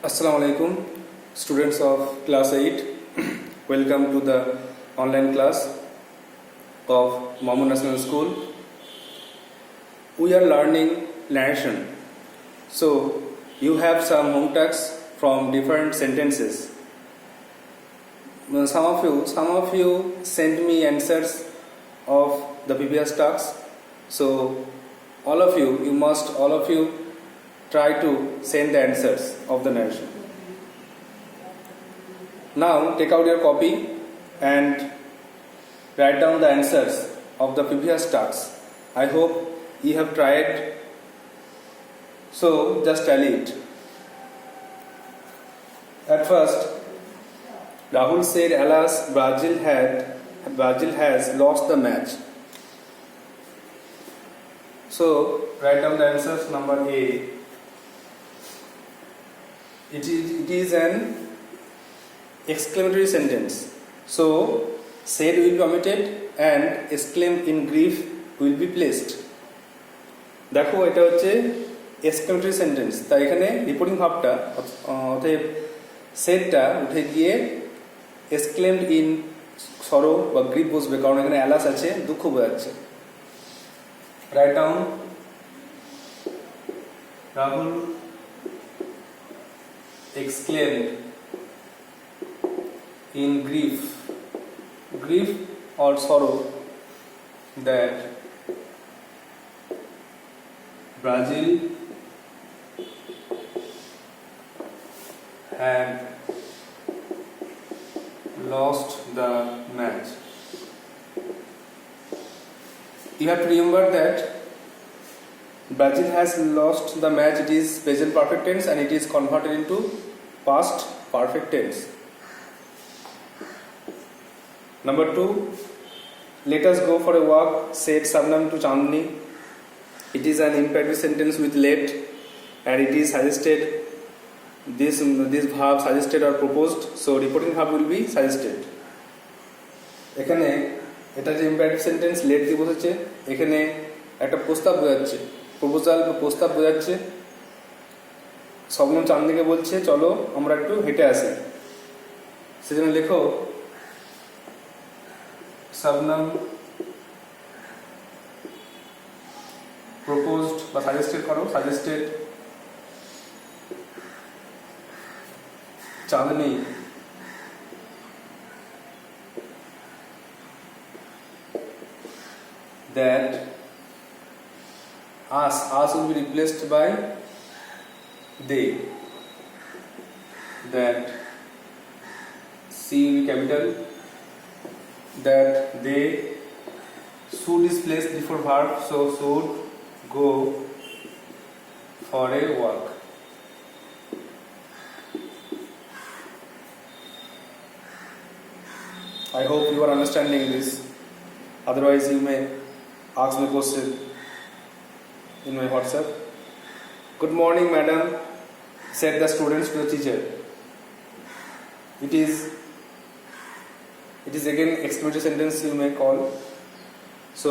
Assalamu alaikum, students of class 8. Welcome to the online class of Mohammed National School. We are learning narration. So you have some home tasks from different sentences. Some of you sent me answers of the previous tasks. So all of you try to send the answers of the narration. Now take out your copy and write down the answers of the previous tasks. I hope you have tried. So just tally it. At first, Rahul said, "Alas, Brazil has lost the match." So write down the answers. Number A. It is an exclamatory sentence. So said will be omitted and exclaim in grief will be placed. দেখো এটা হচ্ছে exclamatory sentence, তাই এখানে reporting ভার্বটা অতএব সেডটা উঠে গিয়ে exclaimed in sorrow বা grief বসবে, কারণ এখানে অ্যালাস আছে, দুঃখ বোঝাচ্ছে। Write down Rahul exclaimed in grief or sorrow that Brazil had lost the match. You have to remember that Brazil has lost the match. It is present perfect tense and it is converted into past perfect tense. Number 2, let us go for a walk, said Sabnam to Chandni. It is an imperative sentence with let and it is suggested. This verb suggested or proposed, so reporting verb will be suggested. এখানে এটা যে imperative sentence let দিয়ে বসেছে, এখানে একটা প্রস্তাব বোঝাচ্ছে, proposal বা প্রস্তাব বোঝাচ্ছে। শবনম চাঁদনিকে বলছে চলো আমরা একটু হেঁটে আসি, সেজন্য লেখো শবনম প্রপোজড বা সাজেস্টেড করো, suggested Chandni that us will be replaced by they, that C will be capital, that they should is placed before verb, so should go for a walk. I hope you are understanding this, otherwise you may ask me question in my WhatsApp. Good morning, madam, said the students to the teacher. It is again exclamatory sentence you may call. So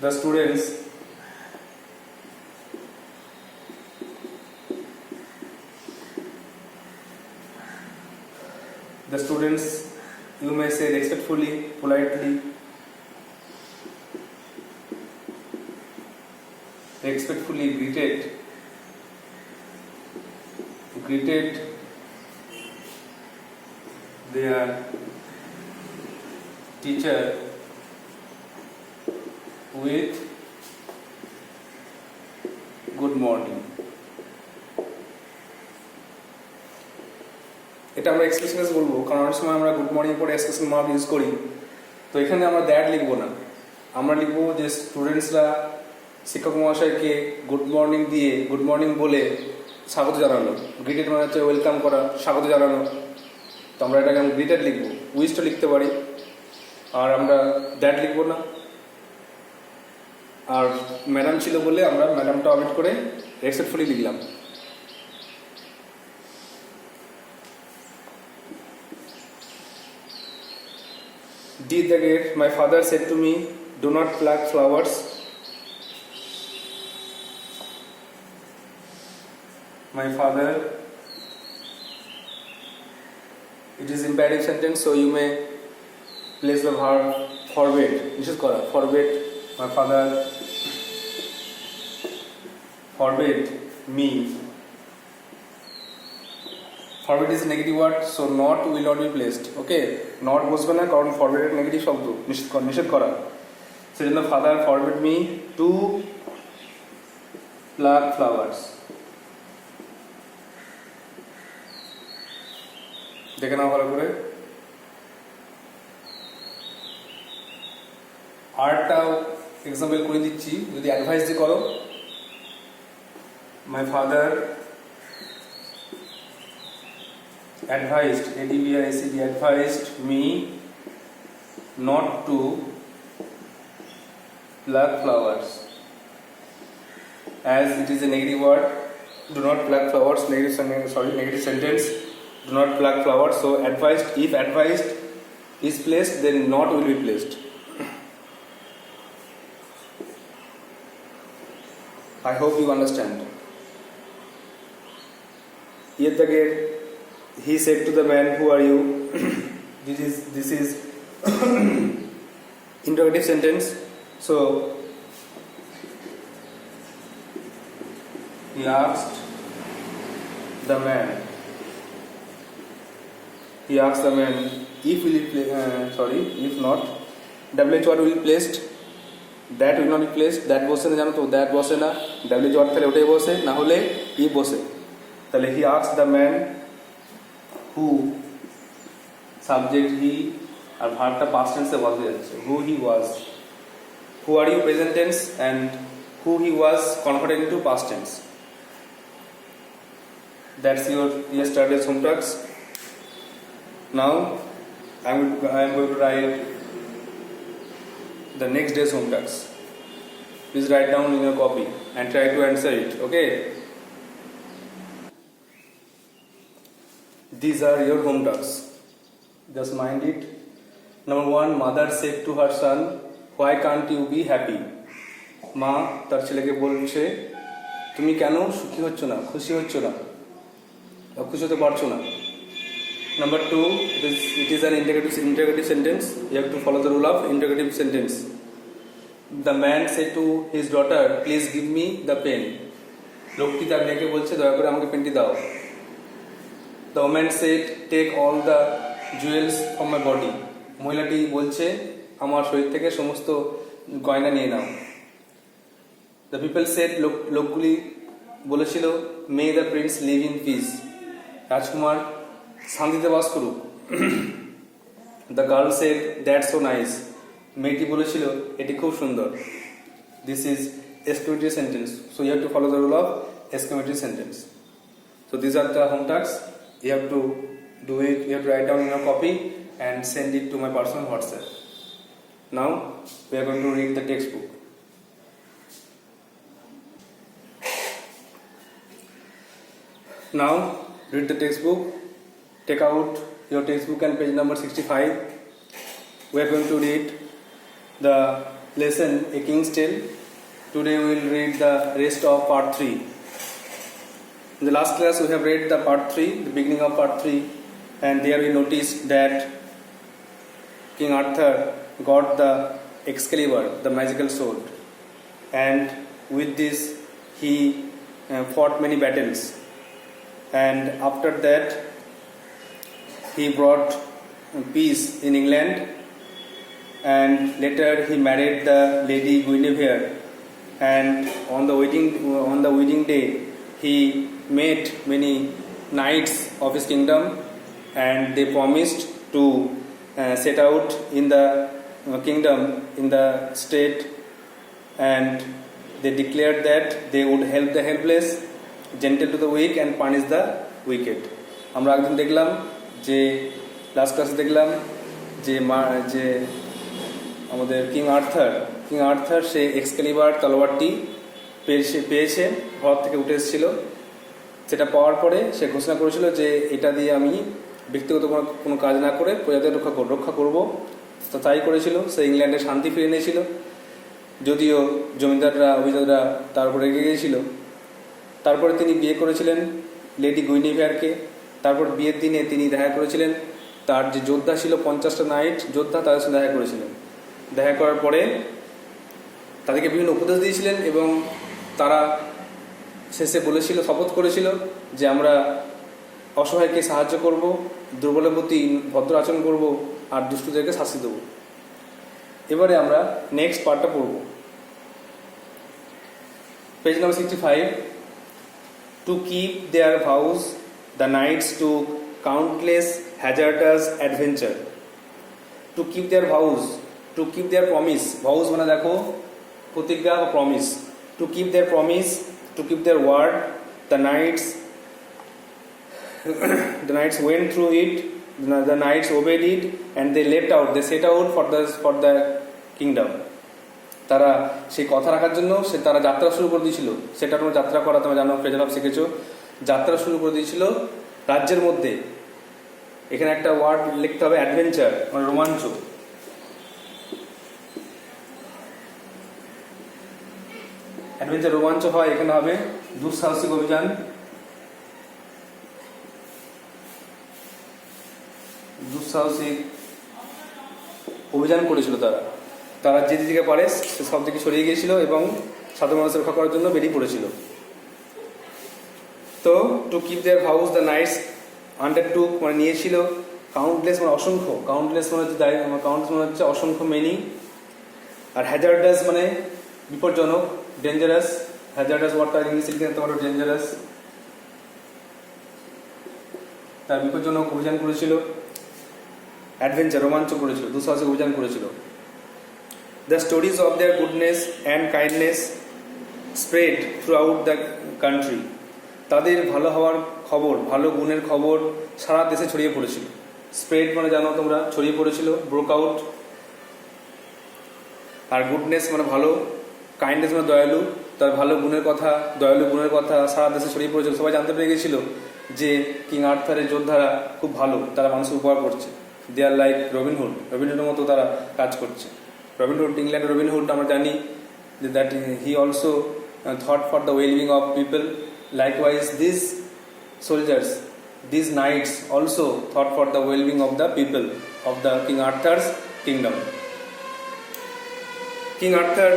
the students you may say respectfully, politely, greeted their teacher with good morning. এটা আমরা expressions বলবো, কারণ অনেক সময় আমরা good morning পরে expression mark use করি। তো এখানে আমরা দ্যাট লিখবো না, আমরা লিখবো যে স্টুডেন্টসরা শিক্ষক মহাশয়কে গুড মর্নিং দিয়ে, গুড মর্নিং বলে স্বাগত জানালো। গ্রিটেড মানে হচ্ছে ওয়েলকাম করা, স্বাগত জানানো। তো আমরা এটাকে আমি গ্রিটেড লিখবো, উইশটা লিখতে পারি, আর আমরা দ্যাট লিখবো না। আর ম্যাডাম ছিল বলে আমরা ম্যাডামটা অমিট করে রেসপেক্টফুলি লিখলাম। Did the gate, my father said to me, do not pluck flowers. My father It is imperative sentence, so you may place the verb forbade. নিষেধ করা, forbade, my father forbade me. Forbade is a negative word, so not will not be placed. Okay, not বসবে না কারণ forbade এর negative শব্দ, নিষেধ করা। সেজন্য father forbade me to pluck flowers. দেখে নাও ভালো করে। আরেকটা এক্সাম্পল করে দিচ্ছি, যদি অ্যাডভাইস দিয়ে করো, my father advised, advised, advised me not to pluck flowers. As it is a negative word, do not pluck flowers, negative sentence, do not pluck flowers, so advised, if advised is placed, then not will be placed. I hope you understand. Yet again, he said to the man, who are you? This is interrogative sentence, so he asked the man if will it if not, WH word will be placed, that will not be placed, that বসে না, জানো তো that বসে না, WH word তাহলে ওটাই বসে, না হলে ই বসে। তাহলে he asked the man who, subject he, R ভার্বটা past tense এ বলতে যাচ্ছে, who he was, who are you present tense, and who he was converted into past tense. That's your yesterday's home tasks. Now I am going to write the next day's home tasks. Please write down in your copy and try to answer it. Okay, these are your home tasks, just mind it. Number 1, mother said to her son, why can't you be happy? মা তার ছেলেকে বলছে, তুমি কেন সুখী হচ্ছ না, খুশি হচ্ছ না, খুশি হতে পারছো না। Number 2, it is an interrogative sentence. You have to follow the rule of interrogative sentence. The man said to his daughter, please give me the pen. লোকটি তার মেয়েকে বলছে, দয়া করে আমাকে পেনটি দাও। The woman said, take all the jewels from my body. মহিলাটি বলছে, আমার শরীর থেকে সমস্ত গয়না নিয়ে নাও। The people said, লোকগুলি বলেছিল, may the prince live in peace. রাজকুমার শান্তিতে বাস করুক। The girl said, that's so nice. মেয়েটি বলেছিল, এটি খুব সুন্দর। This is exclamatory sentence, so you have to follow the rule of exclamatory sentence. So these are the home tasks. You have to do it, you have to write down in your copy and send it to my personal WhatsApp. Now we are going to read the textbook. Now read the textbook. Take out your textbook and page number 65. We are going to read the lesson A King's Tale. Today we will read the rest of part 3. In the last class we have read the part 3, the beginning of part 3, and there we noticed that King Arthur got the Excalibur, the magical sword, and with this he fought many battles, and after that he brought peace in England, and later he married the Lady Guinevere, and on the wedding day he met many knights of his kingdom, and they promised to set out in the kingdom, in the state, and they declared that they would help the helpless, gentle to the weak, and punish the wicked. আমরা একদিন দেখলাম যে last ক্লাসে দেখলাম যে আমাদের king Arthur সে এক্সক্যালিবার তলোয়ারটি পেয়েছে, ঘর থেকে উঠে এসেছিল। সেটা পাওয়ার পরে সে ঘোষণা করেছিল যে এটা দিয়ে আমি ব্যক্তিগত কোনো কাজ না করে প্রজাদের রক্ষা করব। তো তাই করেছিল, সে ইংল্যান্ডে শান্তি ফিরে এনেছিল, যদিও জমিদাররা অভিজাতরা তার উপরে রেগে গিয়েছিল। তারপরে তিনি বিয়ে করেছিলেন লেডি গুইনিভেয়ারকে। তারপর বিয়ের দিনে তিনি দেখা করেছিলেন তার যে যোদ্ধা ছিল 50টা নাইট যোদ্ধা তাদের সঙ্গে দেখা করেছিলেন। দেখা করার পরে তাদেরকে বিভিন্ন উপদেশ দিয়েছিলেন এবং তারা শেষে বলেছিল, শপথ করেছিল যে আমরা অসহায়কে সাহায্য করব, দুর্বলের প্রতি ভদ্র আচরণ করব আর দুষ্টদেরকে শাস্তি দেব। এবারে আমরা নেক্সট পার্টটা পড়ব। Page number 65। To keep their vows, the knights took countless hazardous adventure. To keep their vows, to keep their promise. Vows মানে দেখো প্রতিজ্ঞা বা promise. To keep their promise, to keep their word, the knights went through it. The knights obeyed it, and they set out for the kingdom. তারা সেই কথা রাখার জন্য তারা যাত্রা শুরু করে দিয়েছিল। সেটা তোমরা যাত্রা করা তোমরা জানো, প্রেজেন্ট অফ শিখেছো। যাত্রা শুরু করে দিয়েছিল রাজ্যের মধ্যে। এখানে একটা ওয়ার্ড লিখতে হবে, অ্যাডভেঞ্চার মানে রোমাঞ্চ। অ্যাডভেঞ্চার রোমাঞ্চ হয়, এখানে হবে দুঃসাহসিক অভিযান। দুঃসাহসিক অভিযান করেছিল তারা যে দিকে পারে সে সব দিকে ছড়িয়ে গিয়েছিল এবং সাধারণ মানুষের রক্ষা করার জন্য বেরিয়ে পড়েছিল। তো to keep their house the knights undertook মানে নিয়েছিল, কাউন্টলেস মানে অসংখ্য, কাউন্টলেস মানে হচ্ছে কাউন্টলেস মানে হচ্ছে অসংখ্য, মেনি। আর হ্যাজার্ডাস মানে বিপজ্জনক, ডেঞ্জারাস। হ্যাজার্ডাস ওয়ার্ডটা ইংলিশে লিখে নিতে পারো, ডেঞ্জারাস। তার বিপজ্জনক অভিযান করেছিল, অ্যাডভেঞ্চার রোমাঞ্চ করেছিল, দুঃসাহসিক অভিযান করেছিল। The stories of their goodness and kindness spread throughout the country. তাদের ভালো হওয়ার খবর, ভালো গুণের খবর সারা দেশে ছড়িয়ে পড়েছিল। স্প্রেড মানে জানো তোমরা, ছড়িয়ে পড়েছিল, ব্রোক আউট। আর গুডনেস মানে ভালো, কাইন্ডনেস মানে দয়ালু। তার ভালো গুণের কথা, দয়ালু গুণের কথা সারা দেশে ছড়িয়ে পড়েছিল। সবাই জানতে পেরে গেছিল যে কিং আর্থারের যোদ্ধারা খুব ভালো, তারা মানুষের উপকার করছে। দে আর লাইক রবিনহুডের মতো তারা কাজ করছে। রবিনহুড, ইংল্যান্ডের রবিনহুড আমরা জানি that he also thought for the well-being of people. Likewise, these soldiers, these knights also thought for the well-being of the people of the King Arthur's kingdom. King Arthur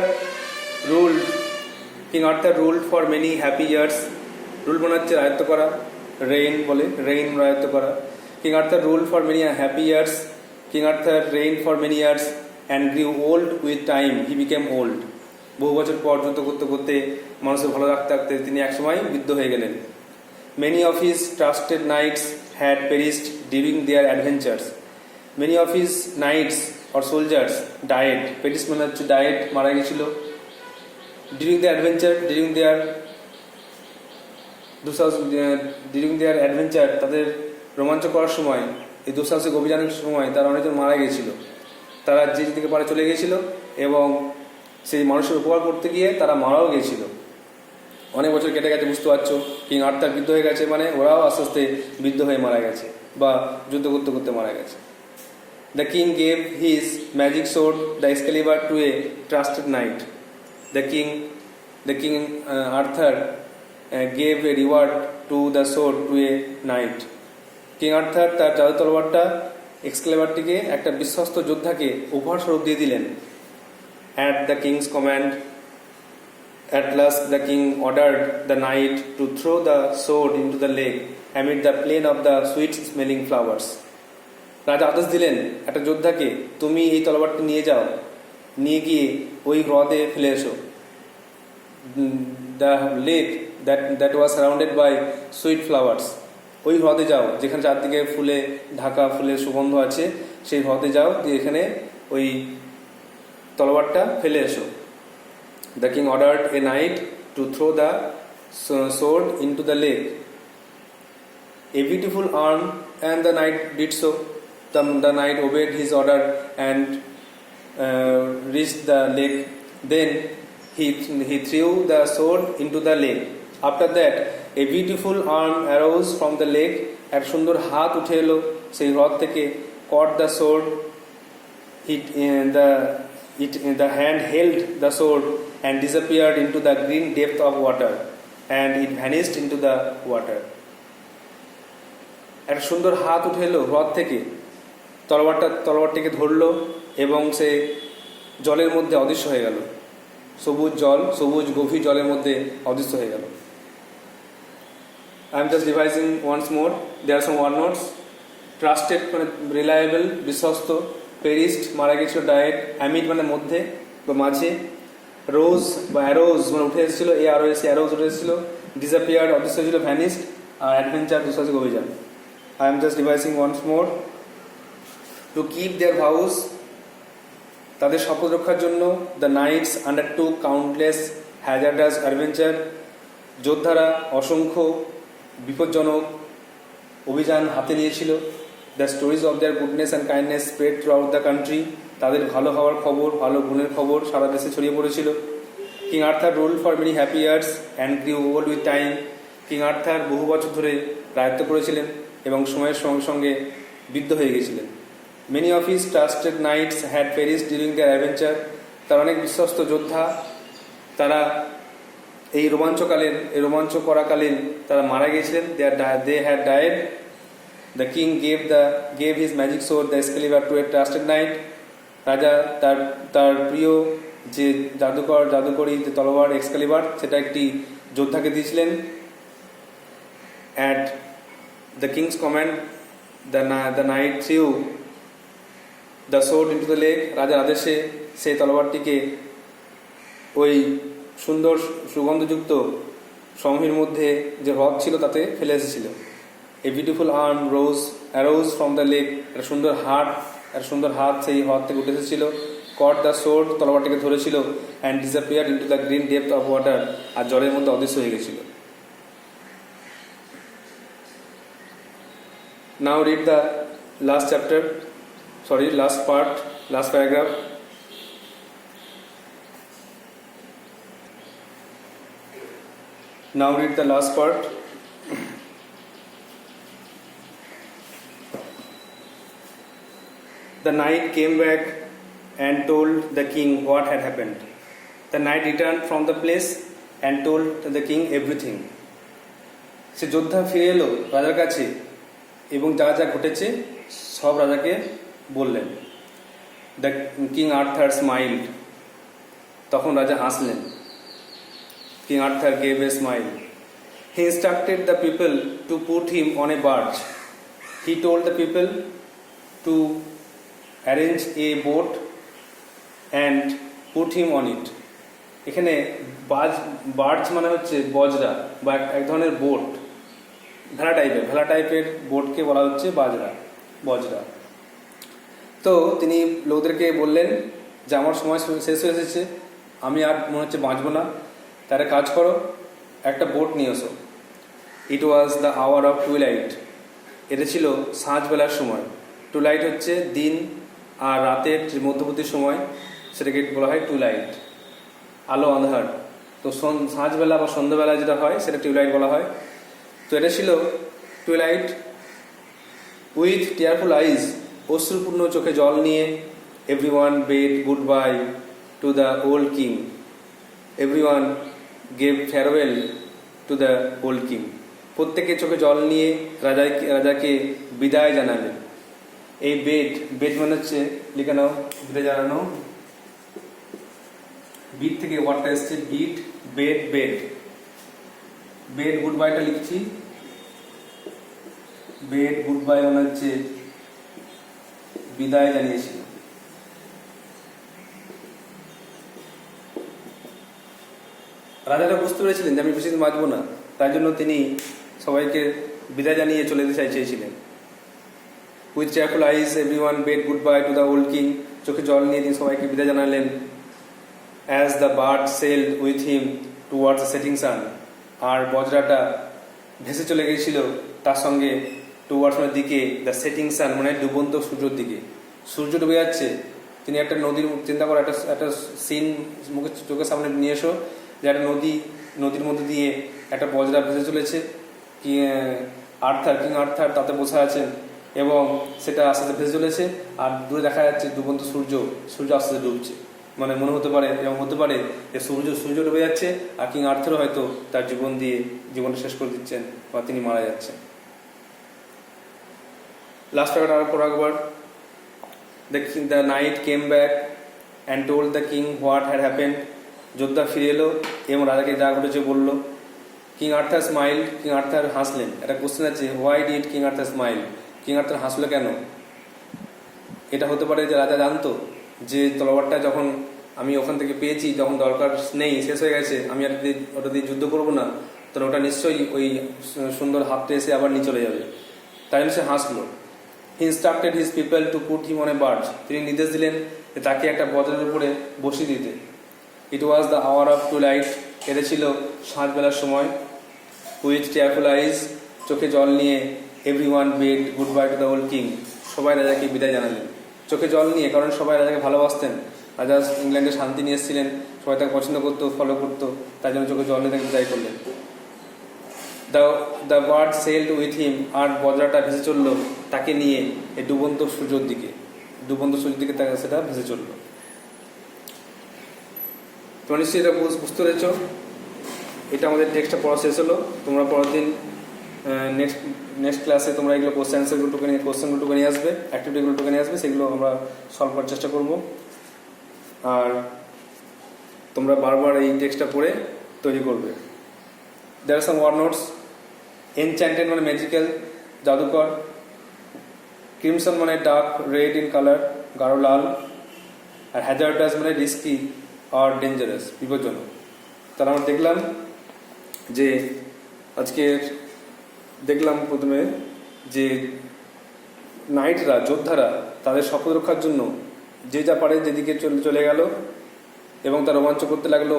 ruled for many happy years. Rule মানে হচ্ছে রায়ত্ব করা, reign বলে, reign রায়ত্ব করা। King Arthur ruled for many happy years. King Arthur reigned for many years and grew old with time. He became old. বহু বছর পর যুদ্ধ করতে করতে মানুষের ভালো রাখতে রাখতে তিনি একসময় বৃদ্ধ হয়ে গেলেন। Many of his trusted knights had perished during their adventures. Many of his knights or soldiers died. Perished মানে হচ্ছে died, মারা গেছিল। During their adventure, during their adventure, তাদের রোমাঞ্চ করার সময়, এই দুঃসাহসিক অভিযানের সময় তারা অনেকজন মারা গিয়েছিল। তারা যে দিকে পারে চলে গিয়েছিল এবং সেই মানুষের উপকার করতে গিয়ে তারা মারাও গিয়েছিল। অনেক বছর কেটে গেছে, বুঝতে পারছো। কিং আর্থার বৃদ্ধ হয়ে গেছে মানে ওরাও আস্তে আস্তে বৃদ্ধ হয়ে মারা গেছে বা যুদ্ধ করতে করতে মারা গেছে। The king gave his magic sword the Excalibur to a trusted knight. The king Arthur gave a reward to the sword to a knight. King Arthur তার জাদু তলোয়ারটা এক্সকেলিবারটিকে একটা বিশ্বস্ত যোদ্ধাকে উপহার স্বরূপ দিয়ে দিলেন। At the king's command, at last the king ordered the knight to throw the sword into the lake amid the plain of the sweet-smelling flowers. রাজা আদেশ দিলেন একটা যোদ্ধাকে, তুমি এই তলোয়ারটি নিয়ে যাও, নিয়ে গিয়ে ওই হ্রদে ফেলে এসো। The lake that was surrounded by sweet flowers. ওই হ্রদে যাও যেখানে চারদিকে ফুলে ঢাকা, ফুলের সুগন্ধ আছে, সেই হ্রদে যাও, দিয়ে এখানে ওই তলোয়ারটা ফেলে এসো। The king ordered a knight to throw the sword into the lake. A beautiful arm, and the knight did so. The knight obeyed his order and reached the lake. Then he threw the sword into the lake. After that, a beautiful arm arose from the lake. এক সুন্দর হাত উঠে এলো সেই হ্রদ থেকে, caught the sword. The hand held the sword and disappeared into the green depth of water, and it vanished into the water. একটা সুন্দর হাত উঠে এলো হ্রদ থেকে, তলোয়ারটিকে ধরলো এবং সে জলের মধ্যে অদৃশ্য হয়ে গেল। সবুজ গভীর জলের মধ্যে অদৃশ্য হয়ে গেল। I am just revising once more. There are some one notes. Trusted মানে রিলায়েবল, বিশ্বস্ত। পেরিস্ট মারা গেছিল, ডায়েট। অ্যামিড মানে মধ্যে বা মাঝে। রোজ বা অ্যারোজ মানে উঠে এসেছিল, অ্যারোজ উঠে এসেছিল। ডিসঅ্যাপিয়ার্ড অদৃশ্য হয়েছিল, ভ্যানিস্ট। আর অ্যাডভেঞ্চার দুঃসাহসিক অভিযান। I am just revising once more. To keep their vows, তাদের শপথ রক্ষার জন্য the knights undertook countless hazardous adventure, যোদ্ধারা অসংখ্য বিপজ্জনক অভিযান হাতে নিয়েছিল। The stories of their goodness and kindness spread throughout the country, তাদের ভালো হওয়ার খবর, ভালো গুণের খবর সারা দেশে ছড়িয়ে পড়েছিল। King Arthur rule for many happy years and গ্রিউ old with time, king Arthur বহু বছর ধরে রাজত্ব করেছিলেন এবং সময়ের সঙ্গে সঙ্গে বৃদ্ধ হয়ে গেছিলেন। Many of his trusted knights had perished during their adventure, তার অনেক বিশ্বস্ত যোদ্ধা তারা এই রোমাঞ্চ করাকালীন তারা মারা গিয়েছিলেন। They had died. The king gave his magic sword the Excalibur to a trusted knight, রাজা তার প্রিয় যে জাদুকরী যে তলোয়ার এক্সকেলিবার সেটা একটি যোদ্ধাকে দিয়েছিলেন। At the king's command the knight threw the sword into the lake, রাজার আদেশে সেই তলোয়ারটিকে ওই সুন্দর সুগন্ধযুক্ত সমভূমির মধ্যে যে হ্রদ ছিল তাতে ফেলে এসেছিল। A beautiful arm arose from the lake, একটা সুন্দর হাত সেই হ্রদ থেকে উঠে এসেছিল। কট দ্য সোর্ড, তলোয়ারটিকে ধরেছিল। And disappeared into the green depth of water, আর জলের মধ্যে অদৃশ্য হয়ে গেছিল। Now read the last paragraph. Now read the last part. The knight came back and told the king what had happened. The knight returned from the place and told the king everything. সে যোদ্ধা ফিরে এলো রাজার কাছে এবং যা যা ঘটেছে সব রাজাকে বললেন। দ্য কিং আর্থার স্মাইল্ড, তখন রাজা হাসলেন। King Arthur gave a smile. He instructed the people to put him on a barge. He told the people to arrange a boat and put him on it. এখানে barge মানে হচ্ছে বজরা বা এক ধরনের boat, ভেলা টাইপের বোটকে বলা হচ্ছে বজরা। তো তিনি লোকদেরকে বললেন যে আমার সময় শেষ হয়ে এসেছে, আমি আর মনে হচ্ছে বাঁচবো না, তারা কাজ করো, একটা বোট নিয়ে এসো। It was the hour of twilight, এটা ছিল সাঁঝবেলার সময়। টুলাইট হচ্ছে দিন আর রাতের মধ্যবর্তী সময়, সেটাকে বলা হয় টুলাইট, আলো আঁধার। তো সাঁঝবেলা বা সন্ধ্যাবেলা যেটা হয় সেটা টুইলাইট বলা হয়। তো এটা ছিল টুইলাইট। উইথ টিয়ারফুল আইজ, অশ্রুপূর্ণ চোখে জল নিয়ে, everyone bade goodbye to the old king. Everyone gave farewell to the old king. প্রত্যেকে চোখে জল নিয়ে রাজাকে বিদায় জানালেন। এই বেড মানে হচ্ছে লিখে নাও, বিদায় জানানো। বিট থেকে ওয়ার্ডটা এসছে, বেড গুড বাইটা লিখছি। বেড গুড বাই মানে হচ্ছে বিদায় জানিয়েছিল। রাজাটা বুঝতে পেরেছিলেন যে আমি বেশি দিন বাঁচবো না, তাই জন্য তিনি সবাইকে বিদায় জানিয়ে চলে যেতে চেয়েছিলেন। With cheerful eyes everyone bade goodbye to the old king, চোখে জল নিয়ে তিনি সবাইকে বিদায় জানালেন। As the bird sailed with him towards the setting sun, আর বজরাটা ভেসে চলে গিয়েছিল তার সঙ্গে টুয়ার্ডস মানে দিকে, দ্য সেটিং সান মানে ডুবন্ত সূর্যের দিকে। সূর্য ডুবে যাচ্ছে, তিনি একটা নদীর চিন্তা করে একটা সিন চোখের সামনে নিয়ে এসো, যে একটা নদীর মধ্যে দিয়ে একটা বজরা ভেসে চলেছে, কিং আর্থার তাতে বসে আছেন এবং সেটা আস্তে আস্তে ভেসে চলেছে, আর দূরে দেখা যাচ্ছে ডুবন্ত সূর্য আস্তে আস্তে ডুবছে। মানে মনে হতে পারে যে সূর্য ডুবে যাচ্ছে আর কিং আর্থারও হয়তো তার জীবনটা শেষ করে দিচ্ছেন বা তিনি মারা যাচ্ছেন। লাস্ট প্যারাগ্রাফ আরেকবার। The knight came back and told the king what had happened. যোদ্ধা ফিরে এলো এবং রাজাকে যা ঘটেছে বলল। King Arthur smile, king Arthur হাসলেন। একটা কোশ্চেন আছে, why did king Arthur smile? King Arthur হাসলো কেন? এটা হতে পারে যে রাজা জানতো যে তলোয়ারটা যখন আমি ওখান থেকে পেয়েছি, যখন দরকার নেই, শেষ হয়ে গেছে, আমি আর ওটা দিয়ে যুদ্ধ করবো না, তো ওটা নিশ্চয়ই ওই সুন্দর হাতটা এসে আবার নিয়ে চলে যাবে, তাই জন্য সে হাসলো। He instructed his people to put him on a barge. তিনি নির্দেশ দিলেন যে তাকে একটা বজ্রের উপরে বসিয়ে দিতে। It was the hour of twilight. এটা ছিল সাঁঝবেলার সময়। উইথ টিয়ারফুল আইজ, চোখে জল নিয়ে, every one bed goodbye to the old king. সবাই রাজাকে বিদায় জানালেন চোখে জল নিয়ে, কারণ সবাই রাজাকে ভালোবাসতেন। রাজা ইংল্যান্ডে শান্তি নিয়ে এসেছিলেন, সবাই তাকে পছন্দ করতো, ফলো করতো, তাই জন্য চোখে জল নিয়ে তাকে বিদায় করলেন। The bird sailed with him. আর বজ্রাটা ভেসে চললো তাকে নিয়ে এই ডুবন্ত সূর্যের দিকে, ডুবন্ত সূর্যের দিকে সেটা ভেসে চললো। তোমরা নিশ্চয়ই এটা বুঝতে পেরেছ। এটা আমাদের টেক্সটটা পড়া শেষ হলো। তোমরা পরের দিন নেক্সট ক্লাসে তোমরা এগুলো কোশ্চেনগুলো নিয়ে আসবে, অ্যাক্টিভিটিগুলো নিয়ে আসবে, সেগুলো আমরা সলভ করার চেষ্টা করব। আর তোমরা বারবার এই টেক্সটটা পড়ে তৈরি করবে। দেয়ার are some word notes. Enchanted মানে ম্যাজিক্যাল, জাদুকর। ক্রিমসন মানে ডার্ক রেড ইন কালার, গাঢ় লাল। আর হ্যাজার্ডাস মানে রিস্কি আর ডেঞ্জারাস, বিপজ্জনক। তাহলে আমরা দেখলাম যে আজকে দেখলাম প্রথমে যে নাইটরা, যোদ্ধারা তাদের শপথ রক্ষার জন্য যে যা পারে যেদিকে চলে গেল এবং তার রোমাঞ্চ করতে লাগলো,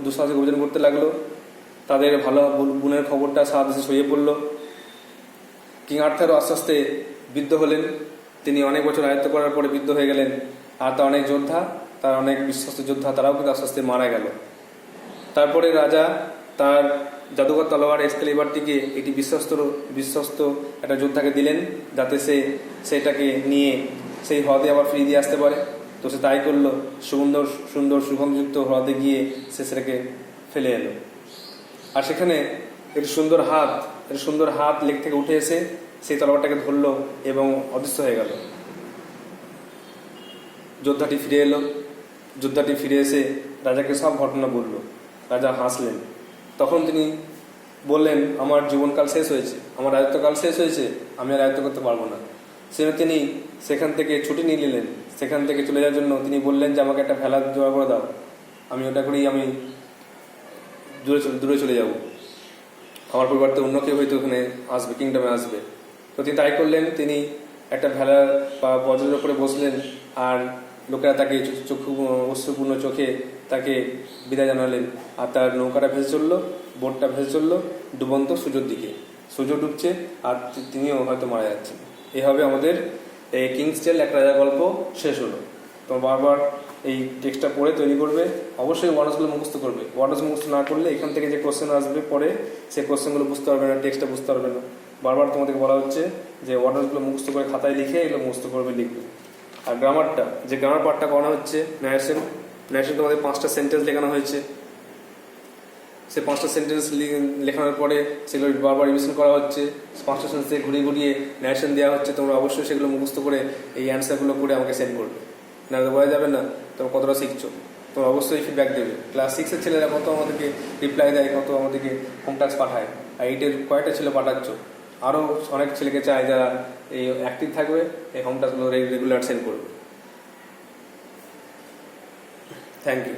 দুঃসাহসিক অভিযান করতে লাগলো। তাদের ভালো গুণের খবরটা সারা দেশে ছড়িয়ে পড়লো। কিং আর্থারও আস্তে আস্তে বৃদ্ধ হলেন। তিনি অনেক বছর আয়ত্ত করার পরে বৃদ্ধ হয়ে গেলেন। আর তার অনেক যোদ্ধা, তার অনেক বিশ্বস্ত যোদ্ধা, তারাও কিন্তু আস্তে আস্তে মারা গেল। তারপরে রাজা তার জাদুকর তলোয়ার এক্সক্যালিবারটিকে একটি বিশ্বস্ত একটা যোদ্ধাকে দিলেন, যাতে সে সেটাকে নিয়ে সেই হ্রদে আবার ফিরিয়ে দিয়ে আসতে পারে। তো সে তাই করলো। সুন্দর সুগন্ধযুক্ত হ্রদে গিয়ে সে সেটাকে ফেলে এলো। আর সেখানে একটি সুন্দর হাত লেক থেকে উঠে এসে সেই তলোয়ারটাকে ধরলো এবং অদৃশ্য হয়ে গেল। যোদ্ধাটি ফিরে এসে রাজাকে সব ঘটনা বলল। রাজা হাসলেন। তখন তিনি বললেন, আমার জীবনকাল শেষ হয়েছে, আমার রাজত্বকাল শেষ হয়েছে, আমি আর রাজত্ব করতে পারবো না। তিনি সেখান থেকে ছুটি নিয়ে নিলেন। সেখান থেকে চলে যাওয়ার জন্য তিনি বললেন যে আমাকে একটা ভেলা জোগাড় করে দাও, আমি ওটা করেই আমি দূরে চলে যাব, আমার পরিবর্তে অন্য কেউ হয়তো ওখানে আসবে, কিংডমে আসবে। তো তিনি তাই করলেন। তিনি একটা ভেলা বা বজ্রের ওপরে বসলেন, আর লোকেরা তাকে অশ্রুপূর্ণ চোখে তাকে বিদায় জানালেন। আর তার নৌকাটা ভেসে চললো, বোটটা ভেসে চললো ডুবন্ত সূর্যের দিকে। সূর্য ডুবছে আর তিনিও হয়তো মারা যাচ্ছেন। এভাবে আমাদের এই কিংস টেল, এক রাজার গল্প শেষ হলো। তো বারবার এই টেক্সটটা পড়ে তৈরি করবে। অবশ্যই ওয়ার্ডসগুলো মুখস্থ করবে। ওয়ার্ডস মুখস্থ না করলে এখান থেকে যে কোশ্চেন আসবে পরে, সেই কোশ্চেনগুলো বুঝতে পারবে না, টেক্সটটা বুঝতে পারবে না। বারবার তোমাদেরকে বলা হচ্ছে যে ওয়ার্ডসগুলো মুখস্থ করে খাতায় লিখে এগুলো মুখস্থ করবে, লিখবে। আর গ্রামারটা, যে গ্রামার পার্টটা করানো হচ্ছে, ন্যারেশন তোমাদের 5টা সেন্টেন্স লেখানো হয়েছে। সে 5টা সেন্টেন্স লেখানোর পরে সেগুলো বারবার রিভিশন করা হচ্ছে। 5টা সেন্টেন্সে ঘুরিয়ে ন্যারেশন দেওয়া হচ্ছে। তোমরা অবশ্যই সেগুলো মুখস্থ করে এই অ্যান্সারগুলো করে আমাকে সেন্ড করবে, না তো বোঝা যাবে না তোমরা কতটা শিখছো। তোমরা অবশ্যই ফিডব্যাক দেবে। ক্লাস 6-এর ছেলেরা কত আমাদেরকে রিপ্লাই দেয়, কত আমাদেরকে হোম টাস্ক পাঠায়, আর 8-এর কয়েকটা ছেলে পাঠাচ্ছ। আরও অনেক ছেলেকে চায় যারা এই অ্যাক্টিভ থাকবে, এই হোম টাস্কগুলো রেগুলার সেন্ড করবে। Thank you.